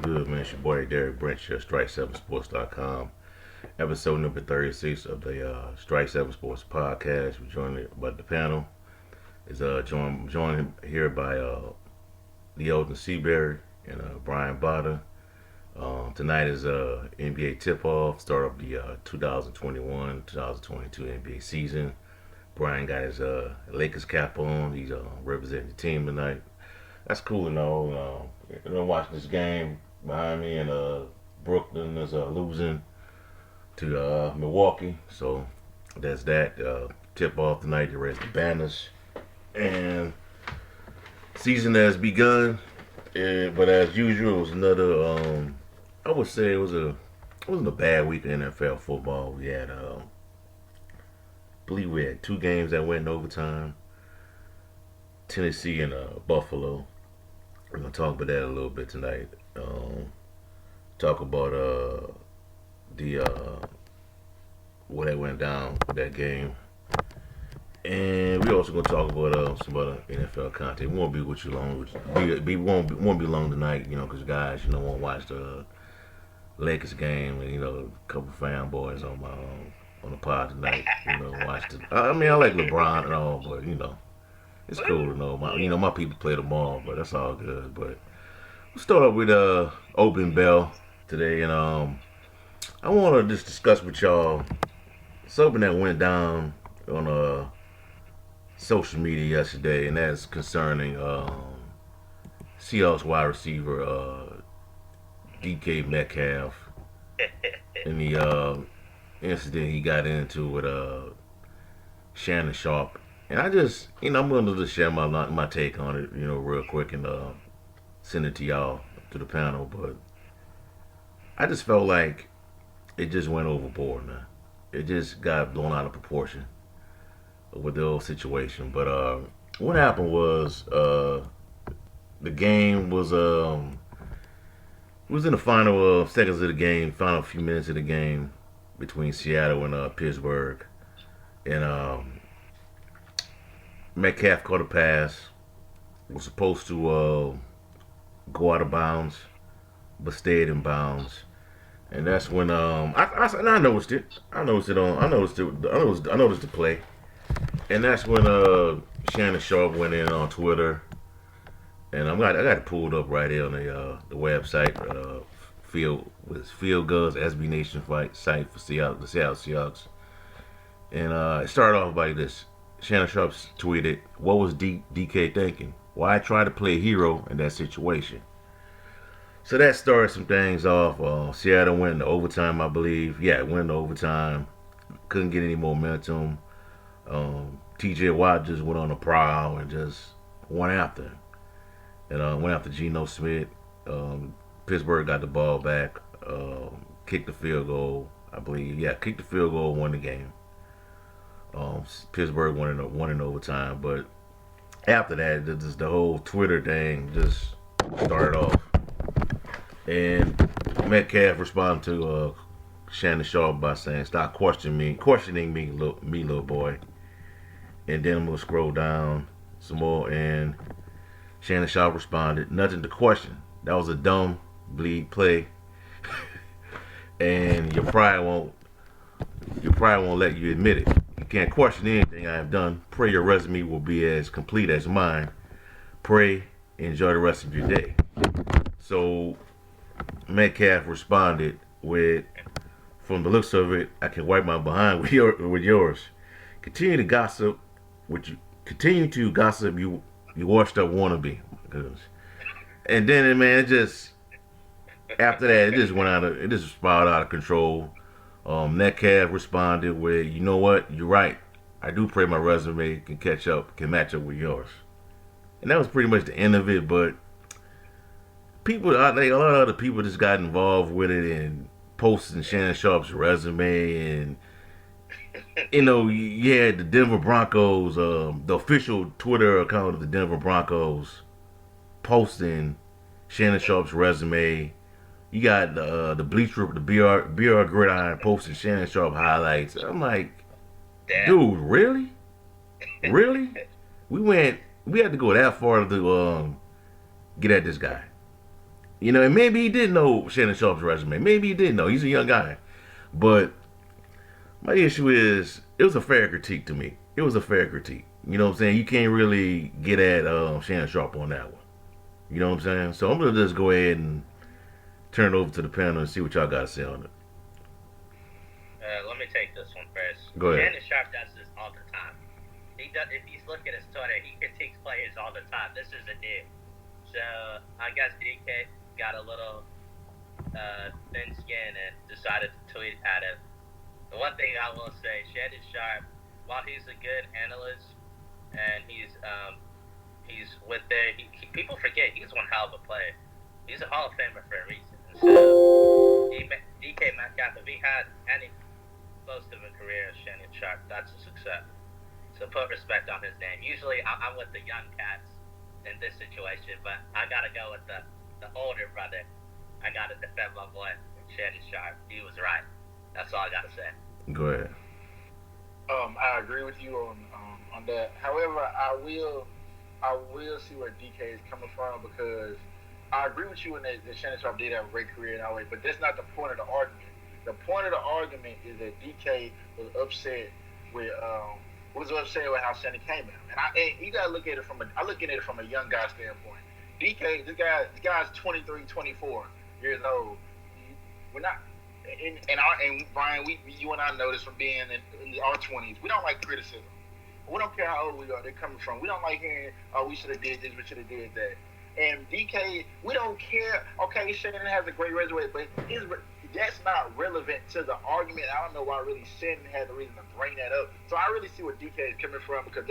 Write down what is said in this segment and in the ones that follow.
good, man? It's your boy Derek Brent, Strike7Sports.com. Episode number 36 of the Strike 7 Sports podcast. We're joined by the panel. Is joined here by Leoden Seaberry and Brian Botta. Tonight is NBA tip-off, start of the 2021-2022 NBA season. Brian got his Lakers cap on. He's representing the team tonight. That's cool and all. I'm watching this game behind me, and Brooklyn is losing to Milwaukee. So that's that. Tip off tonight. They raise the banners, and season has begun. But as usual, it was another. I would say it wasn't a bad week in NFL football. We had, I believe we had two games that went in overtime. Tennessee and Buffalo. We're gonna talk about that a little bit tonight. Talk about the what that went down with that game, and we also gonna talk about some other NFL content. We won't be with you long. Won't be long tonight, because guys, won't watch the Lakers game, and a couple fanboys on the pod tonight. Watch the. I mean, I like LeBron and all, but it's cool to know my people play them all, but that's all good. But we'll start off with open bell today, and I want to just discuss with y'all something that went down on social media yesterday, and that's concerning Seahawks wide receiver DK Metcalf and the incident he got into with Shannon Sharp. And I just, I'm going to just share my take on it, real quick, and send it to y'all, to the panel. But I just felt like it just went overboard, man. It just got blown out of proportion with the whole situation. But what happened was the game was in the final seconds of the game, final few minutes of the game between Seattle and Pittsburgh, and Metcalf caught a pass, was supposed to go out of bounds, but stayed in bounds, and that's when I noticed it. I noticed the play, and that's when Shannon Sharp went in on Twitter, and I got it pulled up right here on the website. Field Guns SB Nation site for the Seattle Seahawks, and it started off like this. Shannon Sharp tweeted, "What was DK thinking? Why try to play hero in that situation?" So that started some things off. Seattle went into overtime, I believe. Yeah, it went into overtime. Couldn't get any momentum. TJ Watt just went on a prowl and just went after him. And went after Geno Smith. Pittsburgh got the ball back. Kicked the field goal, I believe. Yeah, kicked the field goal, won the game. Pittsburgh won in overtime, but after that, the whole Twitter thing just started off, and Metcalf responded to Shannon Sharp by saying, "Stop questioning me, little boy." And then we'll scroll down some more, and Shannon Sharp responded, "Nothing to question. That was a dumb bleed play, and your pride won't let you admit it. You can't question anything I have done. Pray your resume will be as complete as mine. Pray, enjoy the rest of your day." So Metcalf responded with, "From the looks of it, I can wipe my behind with yours. Continue to gossip, you washed up wannabe." And then, man, after that, it just spiraled out of control. Metcalf responded with, "You know what? You're right. I do pray my resume can match up with yours." And that was pretty much the end of it. But people, I think a lot of other people just got involved with it and posting Shannon Sharp's resume, and you had the Denver Broncos, the official Twitter account of the Denver Broncos, posting Shannon Sharp's resume. You got the Bleacher, the BR Gridiron posting Shannon Sharp highlights. I'm like, Damn. Dude, really? Really? We had to go that far to get at this guy. And maybe he did know Shannon Sharp's resume. Maybe he did know. He's a young guy. But my issue is, it was a fair critique to me. It was a fair critique. You know what I'm saying? You can't really get at Shannon Sharp on that one. You know what I'm saying? So I'm going to just go ahead and turn it over to the panel and see what y'all got to say on it. Let me take this one first. Go ahead. Shannon Sharp does this all the time. He does. If you look at his Twitter, he critiques players all the time. This is a dude. So I guess DK got a little thin skin and decided to tweet at him. The one thing I will say, Shannon Sharp, while he's a good analyst and he's with there, people forget he's one hell of a player. He's a Hall of Famer for a reason. So DK Metcalf, if he had any close to a career as Shannon Sharp, that's a success. So put respect on his name. Usually I'm with the young cats in this situation, but I gotta go with the older brother. I gotta defend my boy, Shannon Sharp. He was right. That's all I gotta say. Go ahead. I agree with you on that. However, I will see where DK is coming from, because I agree with you in that Shannon Sharp did have a great career in LA, but that's not the point of the argument. The point of the argument is that DK was upset with how Shannon came at him, and you gotta look at it I look at it from a young guy standpoint. DK, this guy's 23, 24 years old. We're not, and Brian, you and I know this from being in our 20s. We don't like criticism. We don't care how old we are. They're coming from. We don't like hearing, "Oh, we should have did this. We should have did that." And DK, we don't care. Okay, Shannon has a great resume, but that's not relevant to the argument. I don't know why really Shannon had the reason to bring that up. So I really see where DK is coming from, because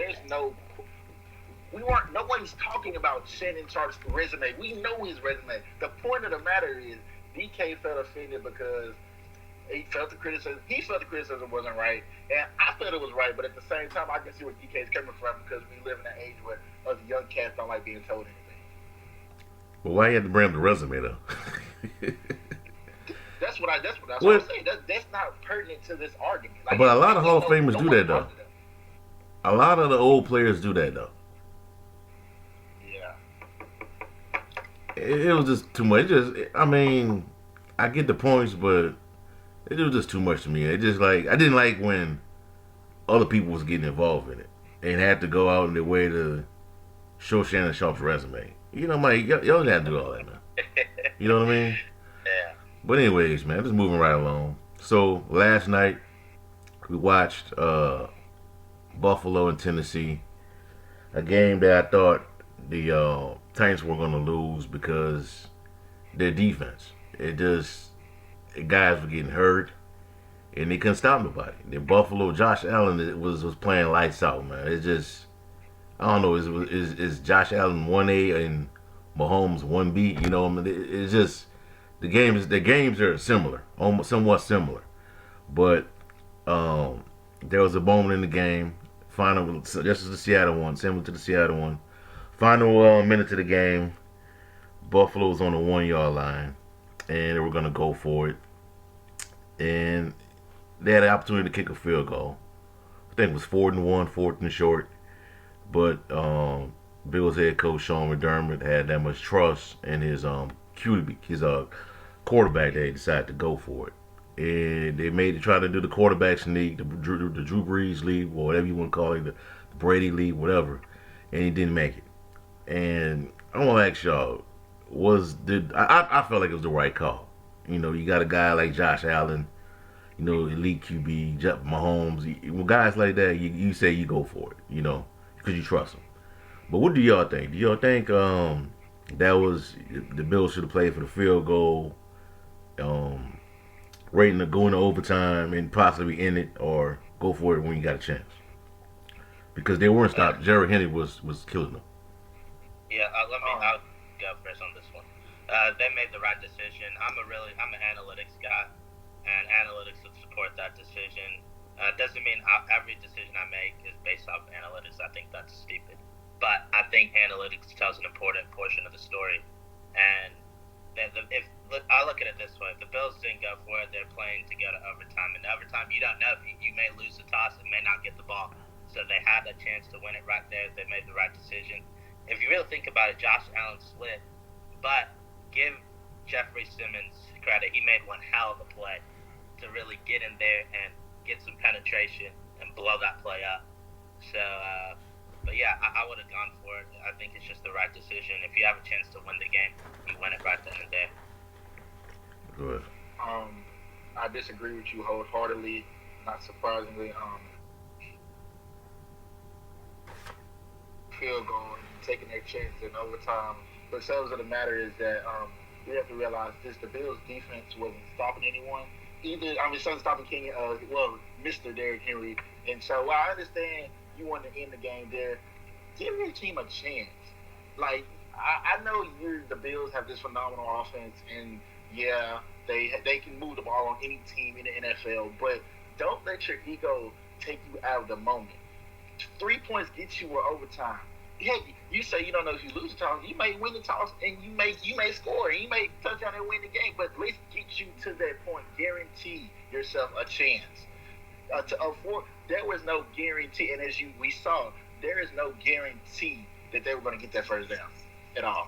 nobody's talking about Shannon Sharp's resume. We know his resume. The point of the matter is DK felt offended because he felt the criticism wasn't right, and I felt it was right. But at the same time, I can see where DK is coming from, because we live in an age where us young cats don't like being told anything. Well, why you have to bring up the resume though? That's what I'm saying. That's not pertinent to this argument. Like, but a lot of Hall of Famers do that though. A lot of the old players do that though. Yeah. It was just too much. I get the points, but it was just too much to me. I didn't like when other people was getting involved in it and had to go out in their way to show Shannon Sharp's resume. Y'all don't have to do all that, man. You know what I mean? Yeah. But anyways, man, just moving right along. So last night we watched Buffalo and Tennessee, a game that I thought the Titans were going to lose because their defense. Guys were getting hurt, and they couldn't stop nobody. The Buffalo, Josh Allen was playing lights out, man. It just, I don't know, is Josh Allen 1A and Mahomes 1B? You know, it's just the games are similar, almost somewhat similar. But there was a moment in the game. Final, just as the Seattle one, similar to the Seattle one. Final minute of the game, Buffalo was on the 1 yard line, and they were gonna go for it. And they had the opportunity to kick a field goal. I think it was 4th and 1, 4th and short. But Bills head coach Sean McDermott had that much trust in his quarterback that they decided to go for it. And they tried to do the quarterback sneak, the Drew Brees lead, or whatever you want to call it, the Brady lead, whatever. And he didn't make it. And I want to ask y'all, I felt like it was the right call. You got a guy like Josh Allen, elite QB, Mahomes, guys like that, you say you go for it, because you trust them. But what do y'all think? Do y'all think that was the Bills should have played for the field goal, waiting to go into overtime and possibly end it, or go for it when you got a chance? Because they weren't stopped. Jared Henry was killing them. Yeah, I'll go first on this one. They made the right decision. I'm an analytics guy, and analytics would support that decision. Doesn't mean every decision I make is based off analytics. I think that's stupid. But I think analytics tells an important portion of the story. And I look at it this way: if the Bills didn't go for it, they're playing to go to overtime. And overtime, you don't know, you may lose the toss and may not get the ball. So they had a chance to win it right there. They made the right decision. If you really think about it, Josh Allen split, but give Jeffrey Simmons credit. He made one hell of a play to really get in there and get some penetration and blow that play up. So, but yeah, I would have gone for it. I think it's just the right decision. If you have a chance to win the game, you win it right then and there. Good. I disagree with you wholeheartedly. Not surprisingly, field goal and taking their chances in overtime. The subs of the matter is that we have to realize this: the Bills' defense wasn't stopping anyone. It wasn't stopping Mr. Derrick Henry. And so, while I understand you want to end the game there, give your team a chance. Like, I know the Bills have this phenomenal offense, and yeah, they can move the ball on any team in the NFL, but don't let your ego take you out of the moment. 3 points gets you overtime. Heck, you say you don't know if you lose the toss, you may win the toss, and you may score, and you may touchdown and win the game, but let's get you to that point. Guarantee yourself a chance. There was no guarantee, and as we saw, there is no guarantee that they were going to get that first down at all.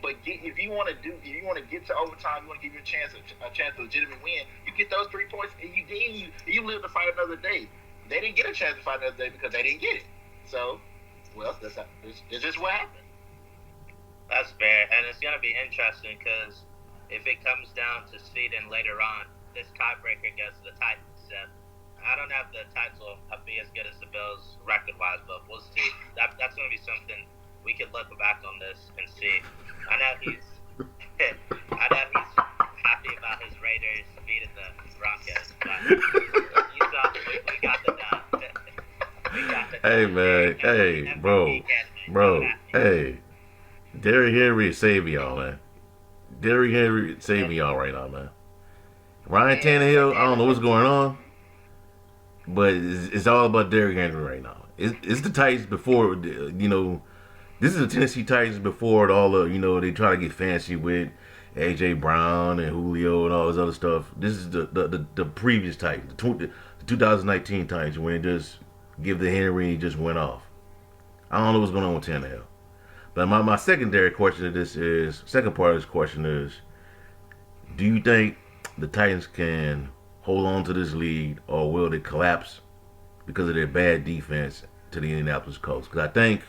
But if you want to get to overtime, you want to give you a chance to legitimately win. You get those 3 points, and you live to fight another day. They didn't get a chance to fight another day because they didn't get it. So, well, this is what happened. That's fair, and it's going to be interesting because if it comes down to seeding later on, this tiebreaker goes to the Titans. So I don't know if the Titans will be as good as the Bills record-wise, but we'll see. That's going to be something we could look back on this and see. I know he's happy about his Raiders beating the Broncos, but we got the dub. Hey man, hey bro, hey, Derrick Henry saving y'all, man. Derrick Henry saving y'all right now, man. Ryan Tannehill, I don't know what's going on, but it's all about Derrick Henry right now. It's the Titans before, this is the Tennessee Titans before all the, they try to get fancy with A.J. Brown and Julio and all this other stuff. This is the previous Titans, the 2019 Titans, when it just give the Henry and he just went off. I don't know what's going on with Tannehill. But my secondary question to this second part of this question is, do you think the Titans can hold on to this lead, or will they collapse because of their bad defense to the Indianapolis Colts? Because I think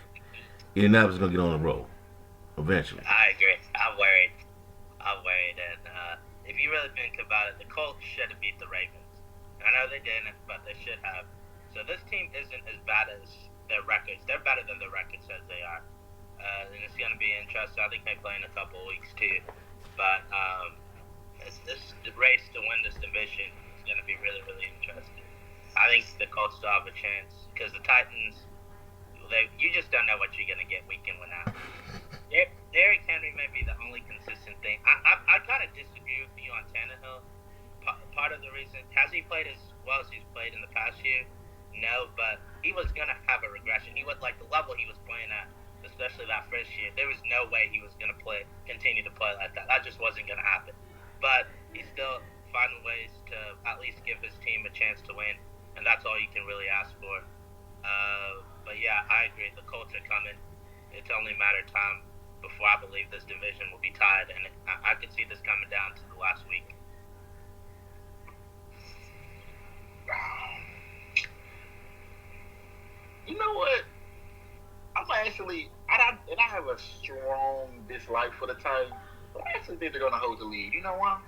Indianapolis is going to get on the road eventually. I agree. I'm worried. And if you really think about it, the Colts should have beat the Ravens. I know they didn't, but they should have. So this team isn't as bad as their records. They're better than the record says they are. And it's going to be interesting. I think they play in a couple of weeks too. But the race to win this division is going to be really, really interesting. I think the Colts still have a chance because the Titans, you just don't know what you're going to get week in, week out. Derrick Henry may be the only consistent thing. I kind of disagree with you on Tannehill. Part of the reason, has he played as well as he's played in the past year? No, but he was going to have a regression. He was like the level he was playing at, especially that first year. There was no way he was going to continue to play like that. That just wasn't going to happen. But he's still finding ways to at least give his team a chance to win, and that's all you can really ask for. But yeah, I agree. The Colts are coming. It's only a matter of time before I believe this division will be tied, and I could see this coming down to the last week. You know what? I have a strong dislike for the Titans, but I actually think they're going to hold the lead. You know why?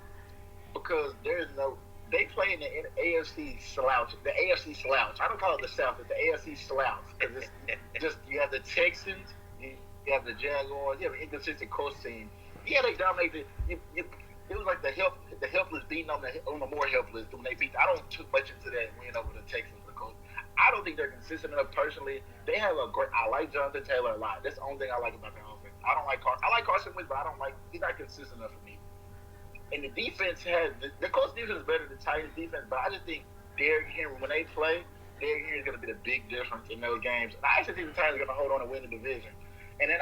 Because they play in the AFC slouch. The AFC slouch. I don't call it the South. It's the AFC slouch. Because it's just, you have the Texans, you have the Jaguars, you have an inconsistent coach team. Yeah, they dominated. It was like the helpless beating on the more helpless when they beat. I don't took much into that win over the Texans. I don't think they're consistent enough personally. They have I like Jonathan Taylor a lot. That's the only thing I like about their offense. I don't like I like Carson Wentz, but he's not consistent enough for me. And the defense the Colts defense is better than the Titans defense, but I just think Derrick Henry, when they play, Derrick Henry is going to be the big difference in those games. And I actually think the Titans are going to hold on and win the division. And then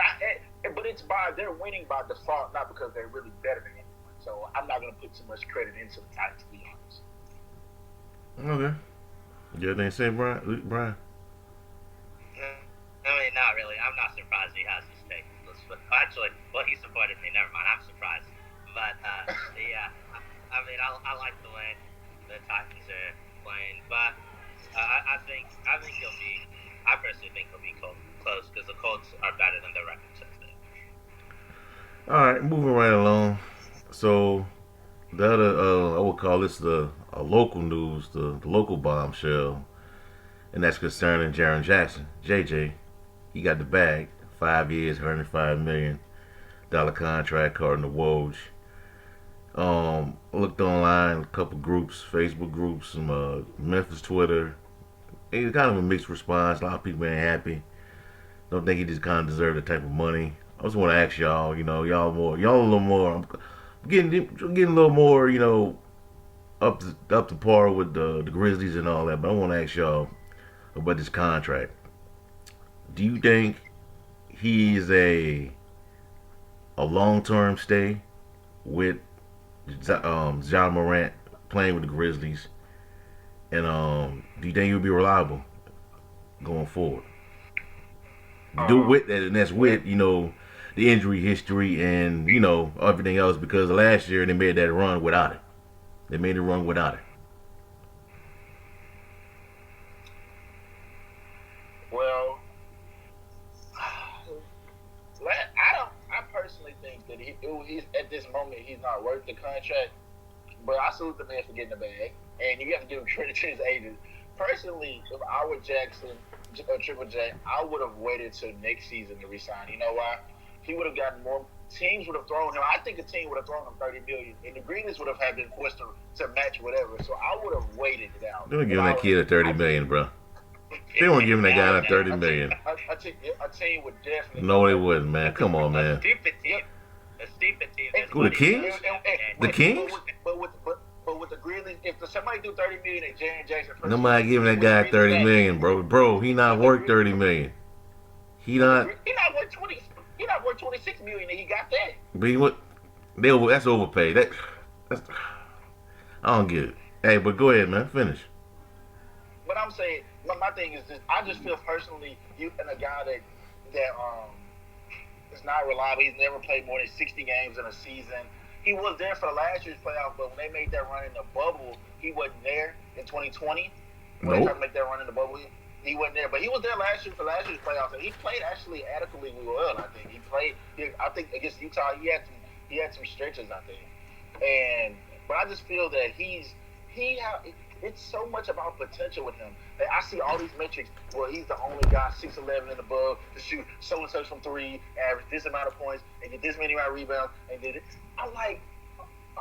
but they're winning by default, not because they're really better than anyone. So I'm not going to put too much credit into the Titans, to be honest. Okay. You have anything to say, Brian? I mean, not really. I'm not surprised he has his take. Actually, he supported me. Never mind. I'm surprised. But yeah, I mean, I like the way the Titans are playing, but I think he'll be. I personally think he'll be close because the Colts are better than the record says they. All right, moving right along. So the other, I would call this the local news, the local bombshell, and that's concerning Jaren Jackson, JJ. He got the bag, 5 years, $105 million contract, according to Woj. Looked online, a couple groups, Facebook groups, some Memphis Twitter. It was kind of a mixed response. A lot of people ain't happy. Don't think he just kind of deserved the type of money. I just want to ask y'all, y'all a little more. I'm getting a little more, up to par with the Grizzlies and all that. But I want to ask y'all about this contract. Do you think he's a long term stay with John Morant playing with the Grizzlies, and do you think he'll be reliable going forward? Do with that, and that's with the injury history and everything else, because last year they made that run without it. They made a run without it. Well, I personally think that he's at this moment he's not worth the contract. But I salute the man for getting the bag, and you have to give him credit to his agent. Personally, if I were Jackson or Triple J, I would have waited till next season to resign. You know why? He would have gotten more. Teams would have thrown him. I think a team would have thrown him $30 million, and the Grizzlies would have been forced to match whatever. So I would have waited it out. They don't give that kid a $30 million, bro. They don't give that guy a $30 million. A team would definitely. No, they wouldn't, man. Come on, man. A stupid team. Who, the Kings? The Kings? But with the Grizzlies, if somebody do $30 million and Jaren Jackson, Nobody giving that guy $30 million, bro. Bro, he not worth $30 million. He not worth 20. He not worth $26 million, and he got that. But that's overpaid. That's I don't get it. Hey, but go ahead, man. Finish. But I'm saying, my thing is this: I just feel personally, you and a guy that is not reliable. He's never played more than 60 games in a season. He was there for the last year's playoff, but when they made that run in the bubble, he wasn't there in 2020. When they tried to make that run in the bubble, he wasn't there. But he was there last year for last year's playoffs, and he played actually adequately well. I think he played. I think against Utah, he had some stretches. I think, but I just feel that it's so much about potential with him. Like, I see all these metrics where he's the only guy 6'11" and above to shoot so and such from three, average this amount of points, and get this many amount of rebounds, and did it. I'm like,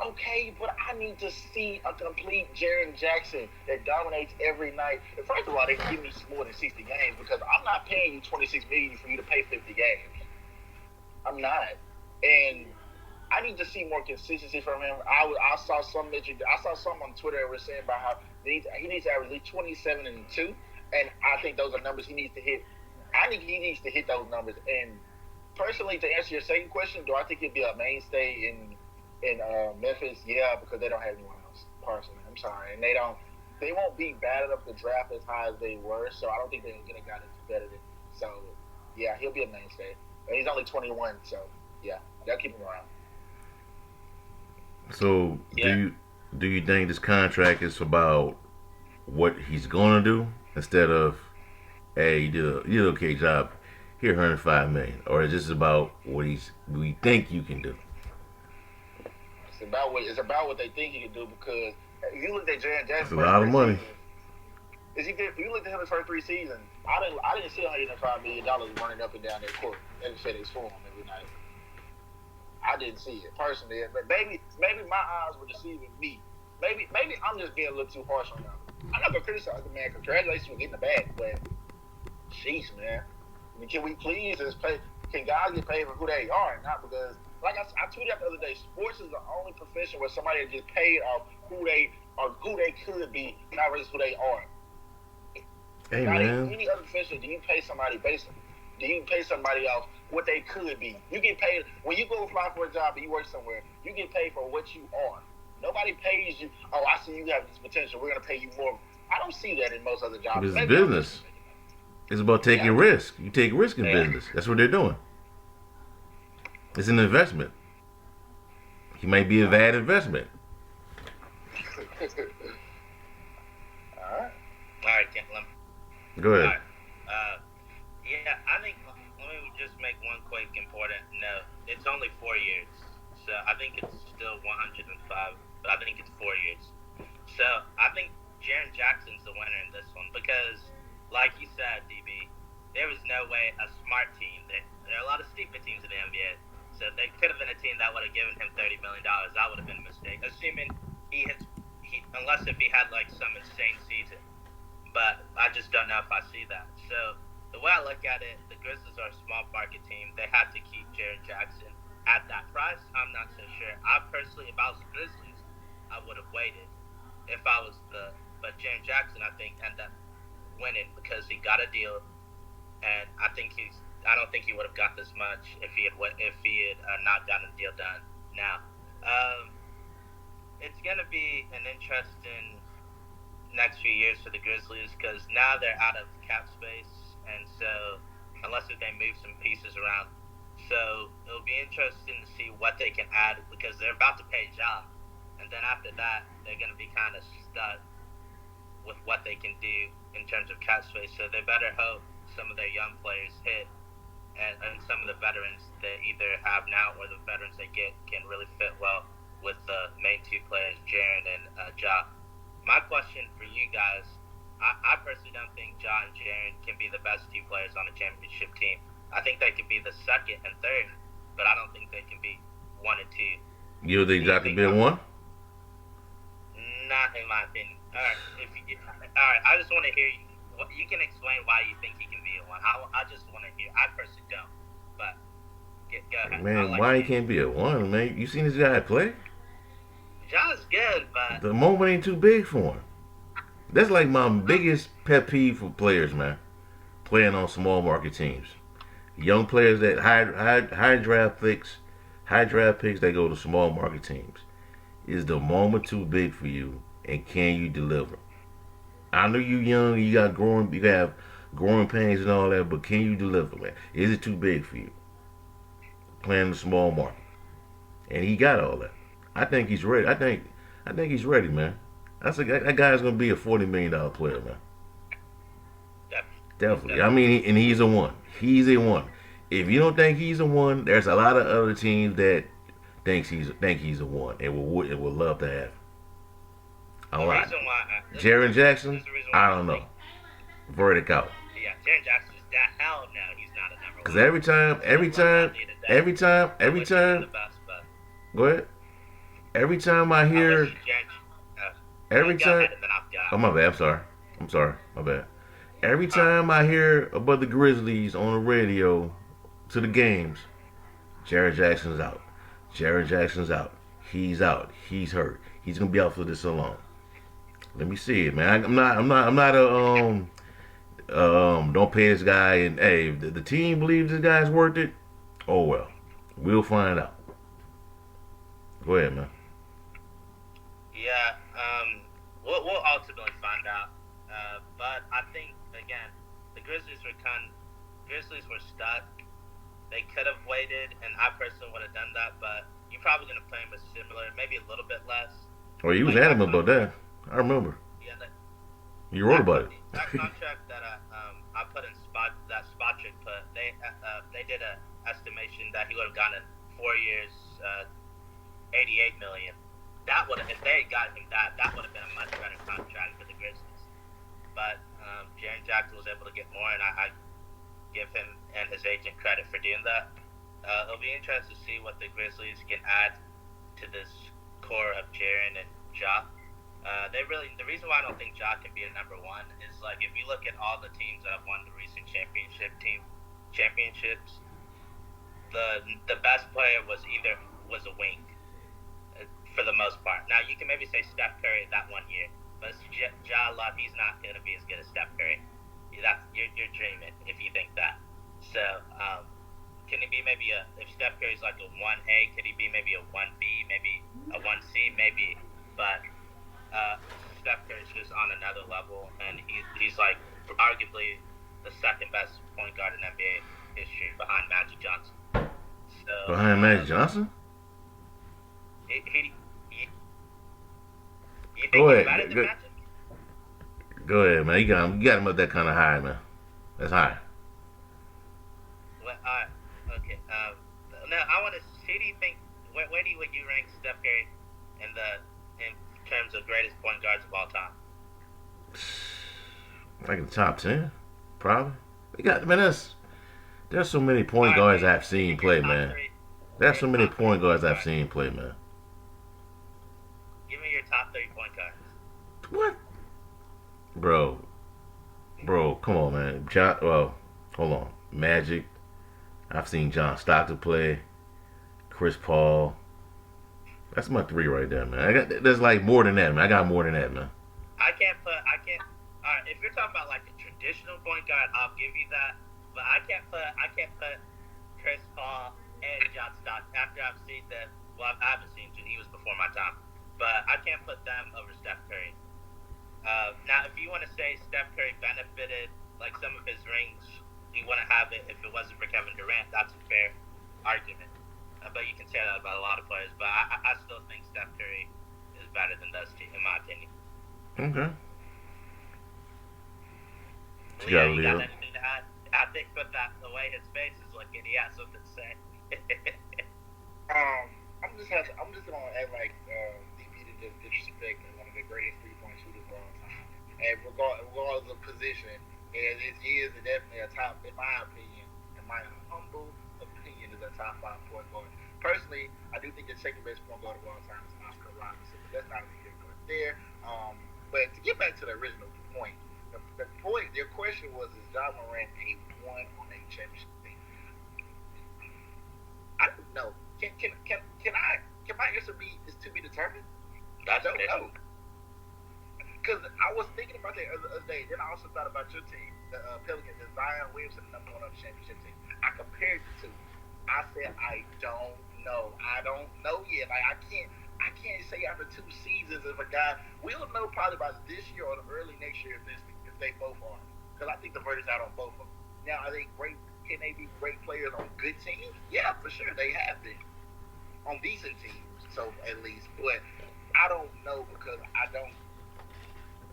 okay, but I need to see a complete Jaren Jackson that dominates every night. And first of all, they can give me more than 60 games because I'm not paying you $26 million for you to pay 50 games. I'm not, and I need to see more consistency from him. I saw some metric. I saw some on Twitter that were saying about how he needs to average at least 27 and 2, and I think those are numbers he needs to hit. I think he needs to hit those numbers. And personally, to answer your second question, do I think he'll be a mainstay in Memphis? Yeah, because they don't have anyone else. Personally, I'm sorry, and they won't be batted up the draft as high as they were. So I don't think they're gonna get a guy that's better than. So yeah, he'll be a mainstay. And he's only 21, so yeah, they'll keep him around. So do you think this contract is about what he's gonna do instead of, hey, you did an okay job, here $105 million, or is this about what we think you can do? It's about what they think he can do, because if you look at Jaren Jackson, it's a lot of money. If you looked at him his first 3 seasons, I didn't see $105 million running up and down that court at FedEx Forum every night. I didn't see it personally, but maybe my eyes were deceiving me. Maybe I'm just being a little too harsh on him. I'm not gonna criticize the man. Congratulations for getting the bag, but jeez, man. I mean, can we please just pay? Can guys get paid for who they are, not because, like I tweeted out the other day, sports is the only profession where somebody gets paid off who they could be, not just who they are. Hey, not man. any other profession do you pay somebody off what they could be. You get paid when you go apply for a job and you work somewhere. You get paid for what you are. Nobody pays you. Oh, I see you have this potential. We're gonna pay you more. I don't see that in most other jobs. It's business. It's about taking risk. You take risk in business. That's what they're doing. It's an investment. He might be a bad investment. All right. All right, let Go ahead. All right. Yeah, I think let me just make one quick important note. It's only 4 years, so I think it's still 105, but I think it's 4 years. So I think Jaren Jackson's the winner in this one because, like you said, DB, there was no way a smart team. There are a lot of stupid teams in the NBA, so they could have been a team that would have given him $30 million. That would have been a mistake, assuming unless if he had like some insane season. But I just don't know if I see that. So the way I look at it, the Grizzlies are a small market team. They had to keep Jaren Jackson at that price. I'm not so sure. I personally, if I was the Grizzlies, I would have waited. But Jaren Jackson, I think, ended up winning because he got a deal, and I don't think he would have got this much if he had not gotten a deal done. Now, it's gonna be an interesting next few years for the Grizzlies because now they're out of cap space, and so unless if they move some pieces around, so it'll be interesting to see what they can add because they're about to pay Ja, and then after that they're going to be kind of stuck with what they can do in terms of cap space. So they better hope some of their young players hit, and some of the veterans they either have now or the veterans they get can really fit well with the main two players, Jaren and Ja. My question for you guys, I personally don't think Ja and Jaren can be the best two players on a championship team. I think they could be the second and third, but I don't think they can be 1 and 2. You think Ja can be a one? Not in my opinion. All right, I just want to hear you. You can explain why you think he can be a one. I just want to hear. I personally don't, but go ahead. Man, why he can't be a one, man? You seen this guy play? Ja's good, but The moment ain't too big for him. That's like my biggest pet peeve for players, man. Playing on small market teams. Young players that high draft picks that go to small market teams. Is the moment too big for you, and can you deliver? I know you young, you have growing pains and all that, but can you deliver, man? Is it too big for you? Playing the small market, and he got all that. I think he's ready. I think he's ready, man. That guy's gonna be a $40 million player, man. Definitely. I mean, and he's a one. He's a one. If you don't think he's a one, there's a lot of other teams that think he's a one and would love to have him. A lot. Jaren Jackson, I don't know. Verdict out. Yeah, Jaren Jackson is that. Hell no, he's not a number one. Because every time. Go ahead. Every time I hear. Every time. Oh, my bad. I'm sorry. My bad. Every time I hear about the Grizzlies on the radio to the games, Jaren Jackson's out. Jaren Jackson's out. He's out. He's hurt. He's gonna be out for this so long. Let me see it, man. I'm not a don't pay this guy. And hey, if the team believes this guy's worth it, oh well, we'll find out. Go ahead, man. Yeah, we'll ultimately find out. But I think again, the Grizzlies were stuck. They could have waited, and I personally would have done that. But you're probably gonna play him a similar, maybe a little bit less. Oh, you was adamant about that. I remember. Yeah, you wrote about it. That contract that I put in Spotrick put, they did a estimation that he would have gotten 4 years, $88 million. That would have, if they had gotten him that would have been a much better contract for the Grizzlies. But Jaren Jackson was able to get more, and I give him and his agent credit for doing that. It'll be interesting to see what the Grizzlies can add to this core of Jaren and Ja. The reason why I don't think Ja can be a number one is like if you look at all the teams that have won the recent championships, the best player was a wing for the most part. Now you can maybe say Steph Curry that 1 year, but Ja Love, he's not going to be as good as Steph Curry. You're dreaming if you think that. So can he be maybe if Steph Curry's like a 1A, could he be maybe a 1B, maybe a 1C, maybe? But Steph Curry's just on another level, and he's like arguably the second best point guard in NBA history behind Magic Johnson. So, behind Magic Johnson? You think Go he's better ahead. than Magic? Go ahead, man. You got him up that kind of high, man. That's high. Well, okay. No, I want to. Who do you think? Where would you rank Steph Curry in terms of greatest point guards of all time? Like in the top 10, probably. We got, man, there's so many point All right, guards I've seen give me your play, top man. three. There's Your so many top three point guards I've guards. seen play, man. Give me your top three point guards. What? Bro, come on, man. Well, hold on. Magic. I've seen John Stockton play. Chris Paul. That's my three right there, man. There's like more than that, man. I got more than that, man. I can't. All right, if you're talking about like a traditional point guard, I'll give you that. But I can't put Chris Paul and John Stockton after I've seen them. Well, I haven't seen he was before my time, but I can't put them over Steph Curry. Now, if you want to say Steph Curry benefited, like some of his rings, he wouldn't have it if it wasn't for Kevin Durant. That's a fair argument. But you can say that about a lot of players. But I still think Steph Curry is better than those two, in my opinion. Okay. Leo, you got anything to add? I think with that, the way his face is looking, he has something to say. I'm just gonna act like DP did just disrespect one of the greatest 3-point shooters of all time, and regardless of position, and it is definitely a top, in my opinion, in my humble opinion, is a top 5 point guard. Personally, I do think the second best point guard of all time is Oscar Robinson, but that's not here nor there. But to get back to the original point, the point, your question was, is John Morant a one on a championship team? I don't know. Can my answer be is to be determined? I don't know. Because I was thinking about that the other day. Then I also thought about your team, the Pelicans, and Zion Williamson, number 1 on the championship team. I compared the two. I said I don't know. I don't know yet. Like I can't say after 2 seasons if a guy. We'll know probably by this year or early next year if they both are. Because I think the verdict out on both of them. Now, are they great? Can they be great players on good teams? Yeah, for sure they have been on decent teams. So at least, but I don't know because I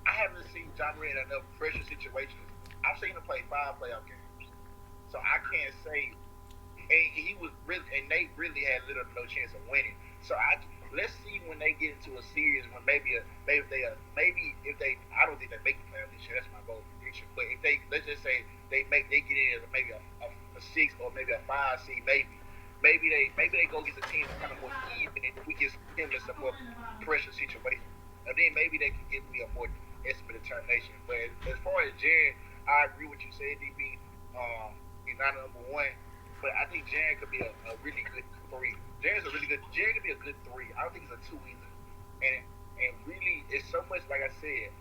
haven't seen John Morant in enough pressure situations. I've seen him play 5 playoff games, so I can't say. And he was really, and they really had little to no chance of winning. So let's see when they get into a series when maybe if they I don't think they make the playoff this year. That's my bold prediction. But if let's just say they get in as maybe a 6 or maybe a 5 seed, maybe they go get the team kind of more even, and if we get him in some more pressure situation, and then maybe they can give me a more estimate determination. But as far as Jaren, I agree with you said, DB. He's not number 1. But I think Jaren could be a really good 3. Jaren could be a good 3. I don't think he's a 2 either. And really, it's so much, like I said,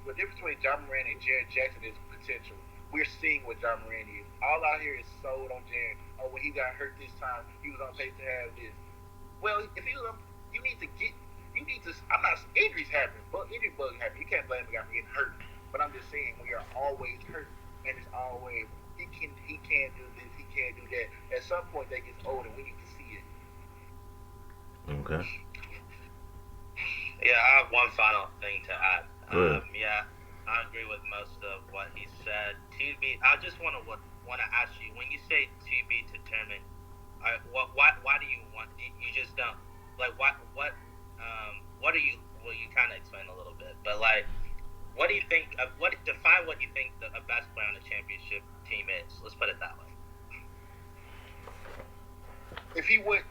the difference between John Morant and Jaren Jackson is potential. We're seeing what John Morant is. All out here is sold on Jaren. Oh, when he got hurt this time, he was on pace to have this. Well, if he was injuries happen, but injury bugs happen. You can't blame a guy for getting hurt. But I'm just saying, we are always hurt, and it's always, he can't do this, he can't do that. At some point, that gets old, and we need to see it. Okay. Yeah, I have one final thing to add. Yeah, I agree with most of what he said. I just want to ask you, when you say to be determined, why do you want? You just don't like what are you? Well, you kind of explain a little bit, but like, what do you think? Define what you think the best player on the championship team is. Let's put it that way. If he would.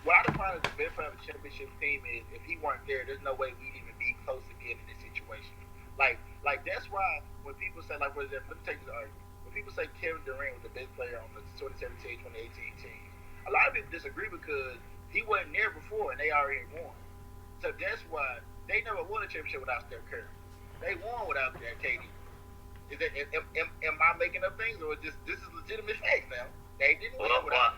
What I define as the best player on the championship team is if he weren't there, there's no way we'd even be close to being in this situation. Like that's why when people say, like, for example, let me take this argument. When people say Kevin Durant was the best player on the 2017-2018 team, a lot of people disagree because he wasn't there before and they already won. So that's why they never won a championship without Steph Curry. They won without KD. Am I making up things, or this is legitimate facts now? They didn't win without.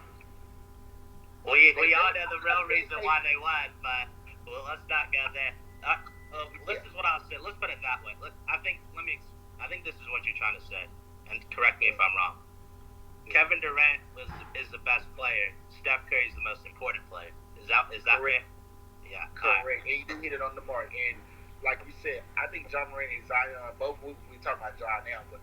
We all know the real reason why they won, but let's not go there. This is what I'll say. Let's put it that way. I think this is what you're trying to say, and correct me if I'm wrong. Kevin Durant is the best player. Steph Curry is the most important player. Is that fair? Yeah, Correct. And you did hit it on the mark. And like you said, I think John Moran and Zion, both we talk about John now, but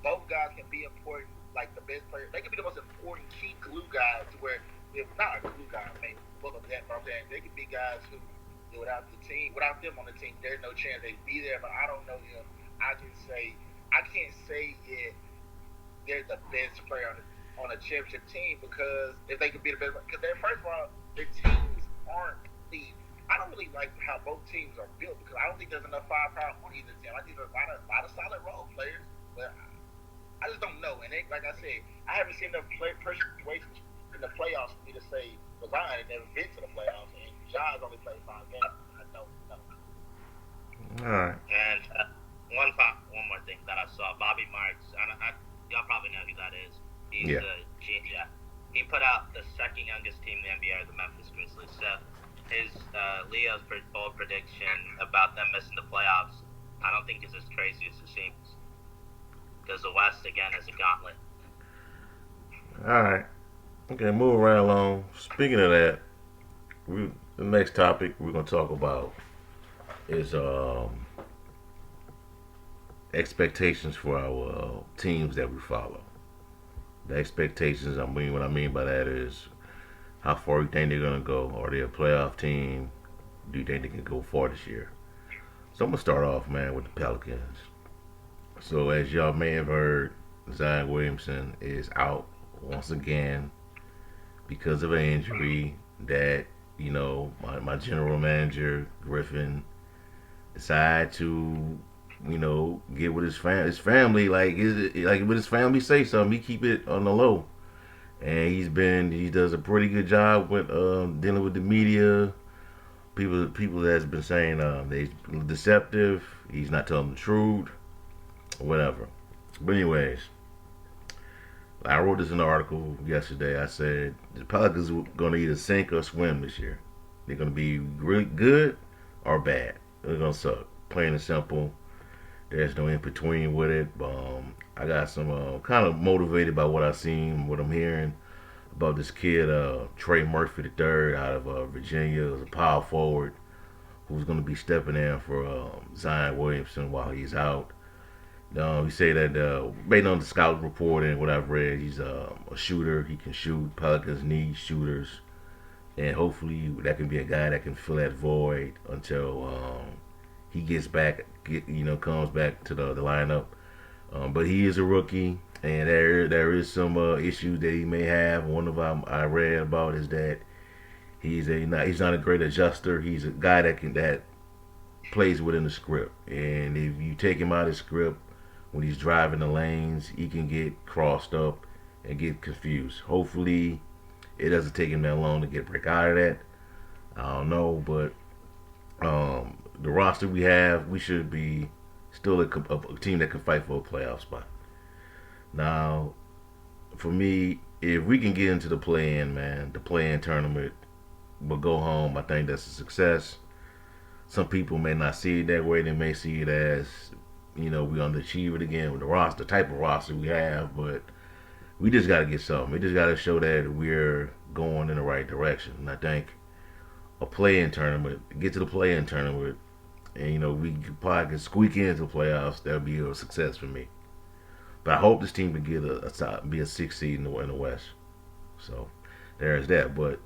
both guys can be important, like the best player. They can be the most important key glue guys to where if not a glue guy, maybe full of that, but I'm saying they can be guys who without the team, without them on the team, there's no chance they'd be there. But I don't know them. I can't say yet they're the best player on a championship team because if they could be the best, because they're first of all, their teams aren't the. I don't really like how both teams are built because I don't think there's enough firepower on either team. I think there's a lot of solid role players, but I just don't know. And like I said, I haven't seen enough pressure situations in the playoffs for me to say Zion never been to the playoffs, and John's only played 5 games. I don't know. All right. and one more thing that I saw, Bobby Marks. Y'all probably know who that is. He's Yeah. the genius. He put out the second youngest team in the NBA, the Memphis Grizzlies. So his Leo's bold prediction about them missing the playoffs, I don't think is as crazy as it seems. Because the West again is a gauntlet. All right. Okay, moving right along. Speaking of that, the next topic we're gonna talk about is expectations for our teams that we follow. The expectations. I mean, what I mean by that is how far you think they're gonna go. Are they a playoff team? Do you think they can go far this year? So I'm gonna start off, man, with the Pelicans. So as y'all may have heard, Zion Williamson is out once again because of an injury that my general manager Griffin decided to get with his family like with his family say something, he keep it on the low, and he does a pretty good job with dealing with the media. People that's been saying they're deceptive, he's not telling the truth, whatever. But anyways, I wrote this in an article yesterday. I said the Pelicans are going to either sink or swim this year. They're going to be really good or bad. They're going to suck. Plain and simple. There's no in between with it. I got some kind of motivated by what I seen, what I'm hearing about this kid, Trey Murphy III out of Virginia, as a power forward who's going to be stepping in for Zion Williamson while he's out. He say that based on the scout report and what I've read, he's a shooter. He can shoot. Pelicans need shooters, and hopefully that can be a guy that can fill that void until he gets back. Comes back to the lineup. But he is a rookie, and there is some issues that he may have. One of them I read about is that he's not a great adjuster. He's a guy that plays within the script, and if you take him out of the script when he's driving the lanes, he can get crossed up and get confused. Hopefully, it doesn't take him that long to break out of that. I don't know, but the roster we have, we should be still a team that can fight for a playoff spot. Now, for me, if we can get into the play-in, man, the play-in tournament, but go home, I think that's a success. Some people may not see it that way. They may see it as, we underachieve it again with the type of roster we have, but we just got to get something. We just got to show that we're going in the right direction. And I think a play-in tournament, get to the play-in tournament, and we probably can squeak into the playoffs. That'll be a success for me. But I hope this team can get be a 6th seed in the West. So there's that. But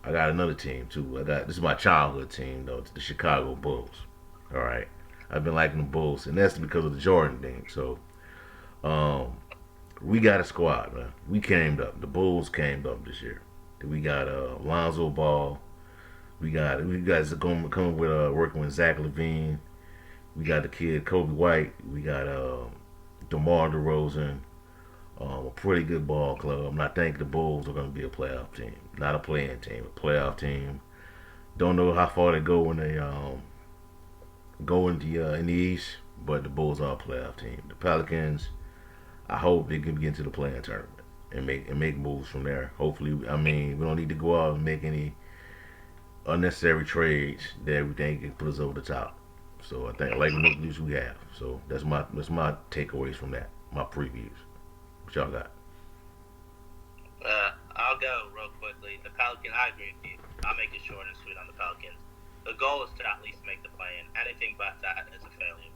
I got another team too. This is my childhood team though. It's the Chicago Bulls. All right, I've been liking the Bulls, and that's because of the Jordan thing. So we got a squad, man. We came up. The Bulls came up this year. We got Lonzo Ball. We guys coming with working with Zach LaVine. We got the kid Kobe White. We got DeMar DeRozan. A pretty good ball club. And I think the Bulls are going to be a playoff team, not a playing team, a playoff team. Don't know how far they go when they go in the East, but the Bulls are a playoff team. The Pelicans, I hope they can get into the playing tournament and make moves from there. Hopefully, we don't need to go out and make any unnecessary trades that we think can put us over the top. So I think I like the nucleus we have. So that's my takeaways from that. My previews. What y'all got? I'll go real quickly. The Pelicans, I agree with you. I'll make it short and sweet on the Pelicans. The goal is to at least make the play-in. Anything but that is a failure.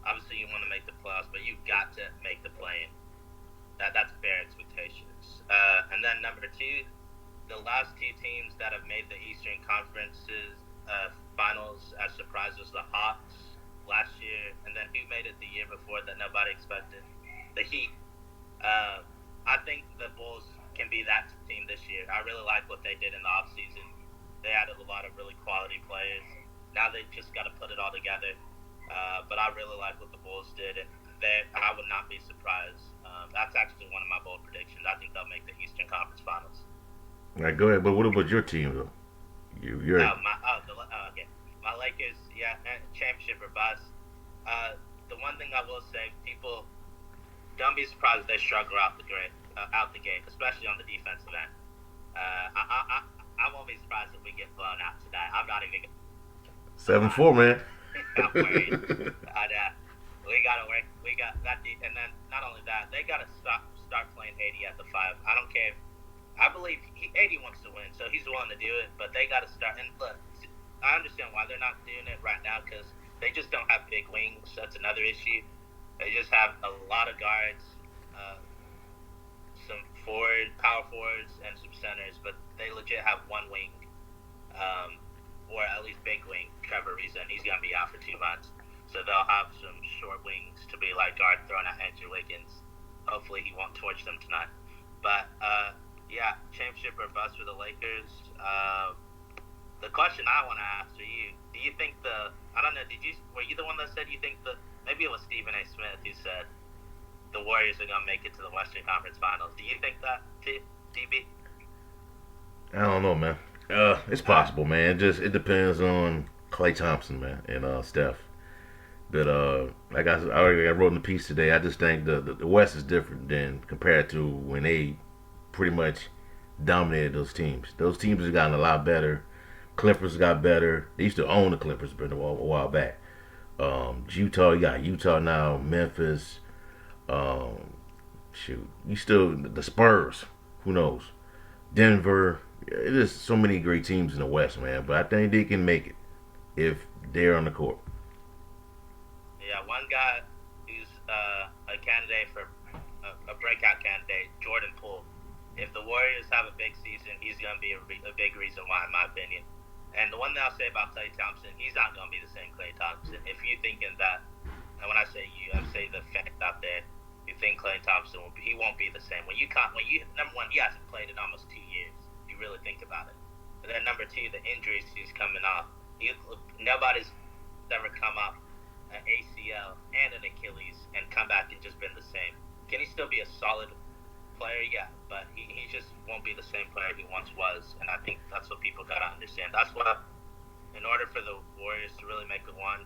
Obviously, you want to make the playoffs, but you've got to make the play-in. That's fair expectations. And then number two, the last two teams that have made the Eastern Conference's finals as surprises, the Hawks last year, and then who made it the year before that nobody expected? The Heat. I think the Bulls can be that team this year. I really like what they did in the offseason. They added a lot of really quality players. Now they've just got to put it all together. But I really like what the Bulls did, and I would not be surprised. That's actually one of my bold predictions. I think they'll make the Eastern Conference Finals. All right, go ahead. But what about your team, though? Okay. My Lakers, championship or bust. The one thing I will say, people don't be surprised if they struggle out the gate, especially on the defensive end. I won't be surprised if we get blown out today. I'm not even 7-4, man. I'm worried. We gotta work. We got that, and then not only that, they gotta start playing 80 at the 5. I don't care. I believe 80 wants to win, so he's willing to do it. But they gotta start. And look, I understand why they're not doing it right now because they just don't have big wings. That's another issue. They just have a lot of guards, some power forwards, and some centers, but they legit have one wing, or at least big wing, Trevor Ariza, and he's going to be out for 2 months. So they'll have some short wings to be like guard throwing at Andrew Wiggins. Hopefully he won't torch them tonight. But, championship or bust for the Lakers. The question I want to ask for you, do you think I don't know, were you the one that said you think maybe it was Stephen A. Smith who said the Warriors are going to make it to the Western Conference Finals. Do you think that, DB? I don't know, man. It's possible, man. It depends on Klay Thompson, man, and Steph. But like I wrote in the piece today, I just think the West is different than compared to when they pretty much dominated those teams. Those teams have gotten a lot better. Clippers got better. They used to own the Clippers, but a while back. Utah, you got Utah now, Memphis. The Spurs. Who knows? Denver. It is so many great teams in the West, man. But I think they can make it if they're on the court. Yeah, one guy who's a candidate for a breakout candidate, Jordan Poole. If the Warriors have a big season, he's going to be a big reason why, in my opinion. And the one that I'll say about Klay Thompson, he's not going to be the same Klay Thompson. If you're thinking that, and when I say you, I say the fans out there, you think Klay Thompson he won't be the same. Number one, he hasn't played in almost 2 years. If you really think about it. And then number two, the injuries he's coming off. Nobody's ever come off an ACL and an Achilles and come back and just been the same. Can he still be a solid player? Yeah, but he just won't be the same player he once was, and I think that's what people gotta understand. That's why, in order for the Warriors to really make a run,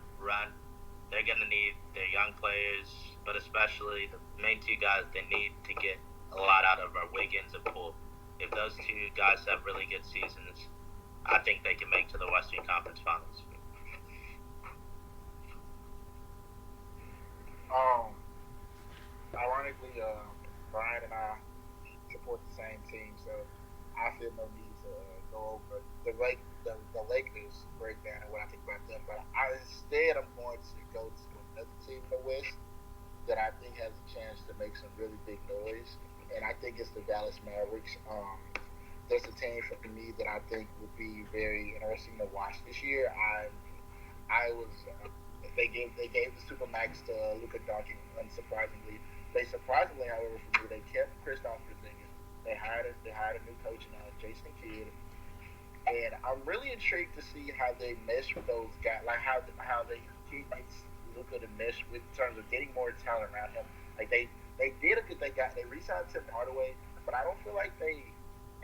they're gonna need their young players, but especially the main two guys they need to get a lot out of are Wiggins and Poole. If those two guys have really good seasons, I think they can make to the Western Conference Finals. Ironically, Brian and I support the same team, so I feel no need to go over the Lakers breakdown and what I think about them. But instead, I'm going to go to another team in the West that I think has a chance to make some really big noise, and I think it's the Dallas Mavericks. There's a team for me that I think would be very interesting to watch this year. They gave the Supermax to Luka Doncic, unsurprisingly. However, for me, they kept Kristaps Porzingis. They hired a new coach, Jason Kidd, and I'm really intrigued to see how they mesh with those guys, like how they get Luka to mesh with in terms of getting more talent around him. Like they re-signed Tim Hardaway, but I don't feel like they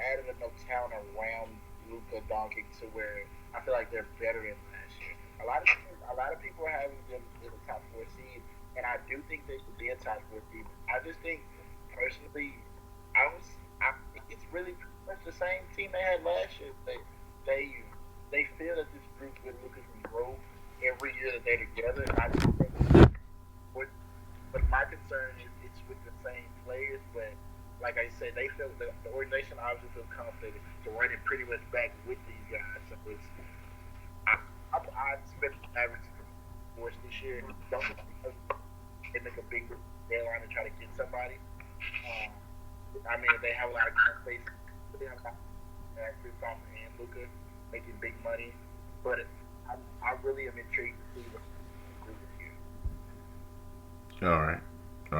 added enough talent around Luka Doncic to where I feel like they're better than last year. A lot of people are having them in the top 4 seed, and I do think they could be a top 4 seed. I just think, personally, I think it's really much the same team they had last year. They feel that this group with Luka can grow every year that they're together. And I just think, but my concern is it's with the same players, but like I said, they feel the organization obviously feels confident to run it pretty much back with these guys. year. Don't they make a big deadline to try to get somebody. I mean, they have a lot of cap space. They have Kristaps and Luka making big money, but I really am intrigued to see what they do this year. All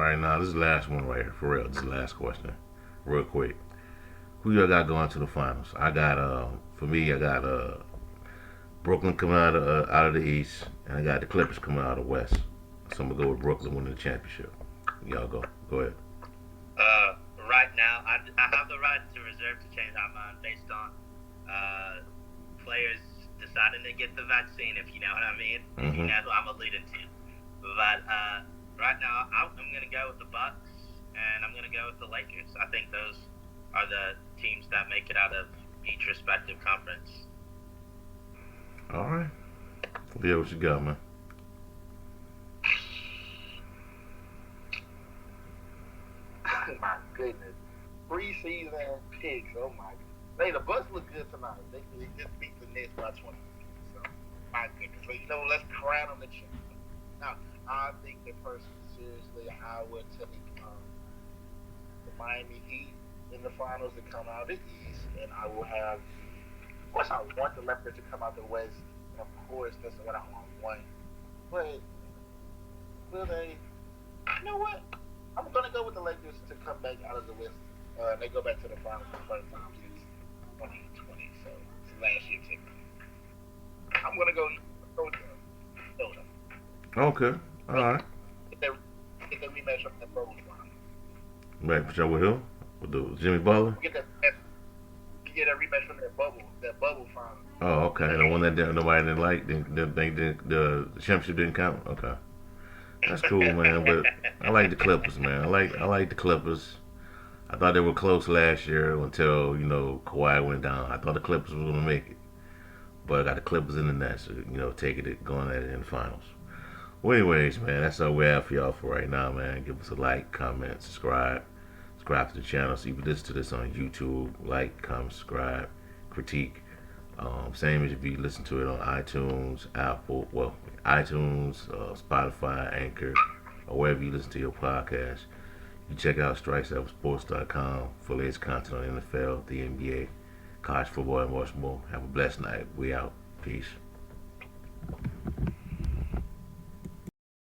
right. Now this is the last one right here, for real. This is the last question, real quick. Who y'all got going to the finals? I got for me, I got Brooklyn coming out of the East, and I got the Clippers coming out of the West. So I'm gonna go with Brooklyn winning the championship. Y'all go ahead. Right now, I have the right to reserve to change our mind based on players deciding to get the vaccine, if you know what I mean. If you know who I'm alluding to. But right now, I'm going to go with the Bucks, and I'm going to go with the Lakers. I think those are the teams that make it out of each respective conference. All right. Leo, what you got, man? My goodness. Preseason picks. Oh my god. Hey, the Bucks look good tonight. They just beat the Nets by 20. So my goodness. So let's crown them the champion. Now, I think that personally, seriously, I would take the Miami Heat in the finals to come out of the East, and I will have. Of course, I want the Lakers to come out the West. Of course, that's what I want. But will they? You know what? I'm gonna go with the Lakers to come back out of the West. They go back to the finals for the first time since 2020, so it's last year technically. I'm gonna go with them. Okay. All right. Get the rematch from that bubble final. Right, for with who? With the Jimmy Butler? Get that rematch from that bubble final. Oh, okay. The one that nobody didn't like, the championship didn't count. Okay. That's cool, man. But I like the Clippers, man. I like the Clippers. I thought they were close last year until Kawhi went down. I thought the Clippers was gonna make it, but I got the Clippers in the net, so taking it, going at it in the finals. Well, anyways, man, that's all we have for y'all for right now, man. Give us a like, comment, subscribe to the channel. So you can listen to this on YouTube. Like, comment, subscribe, critique. Same as if you listen to it on iTunes, Spotify, Anchor, or wherever you listen to your podcast. You check out strike7sports.com for latest content on NFL, the NBA, college football, and much more. Have a blessed night. We out. Peace.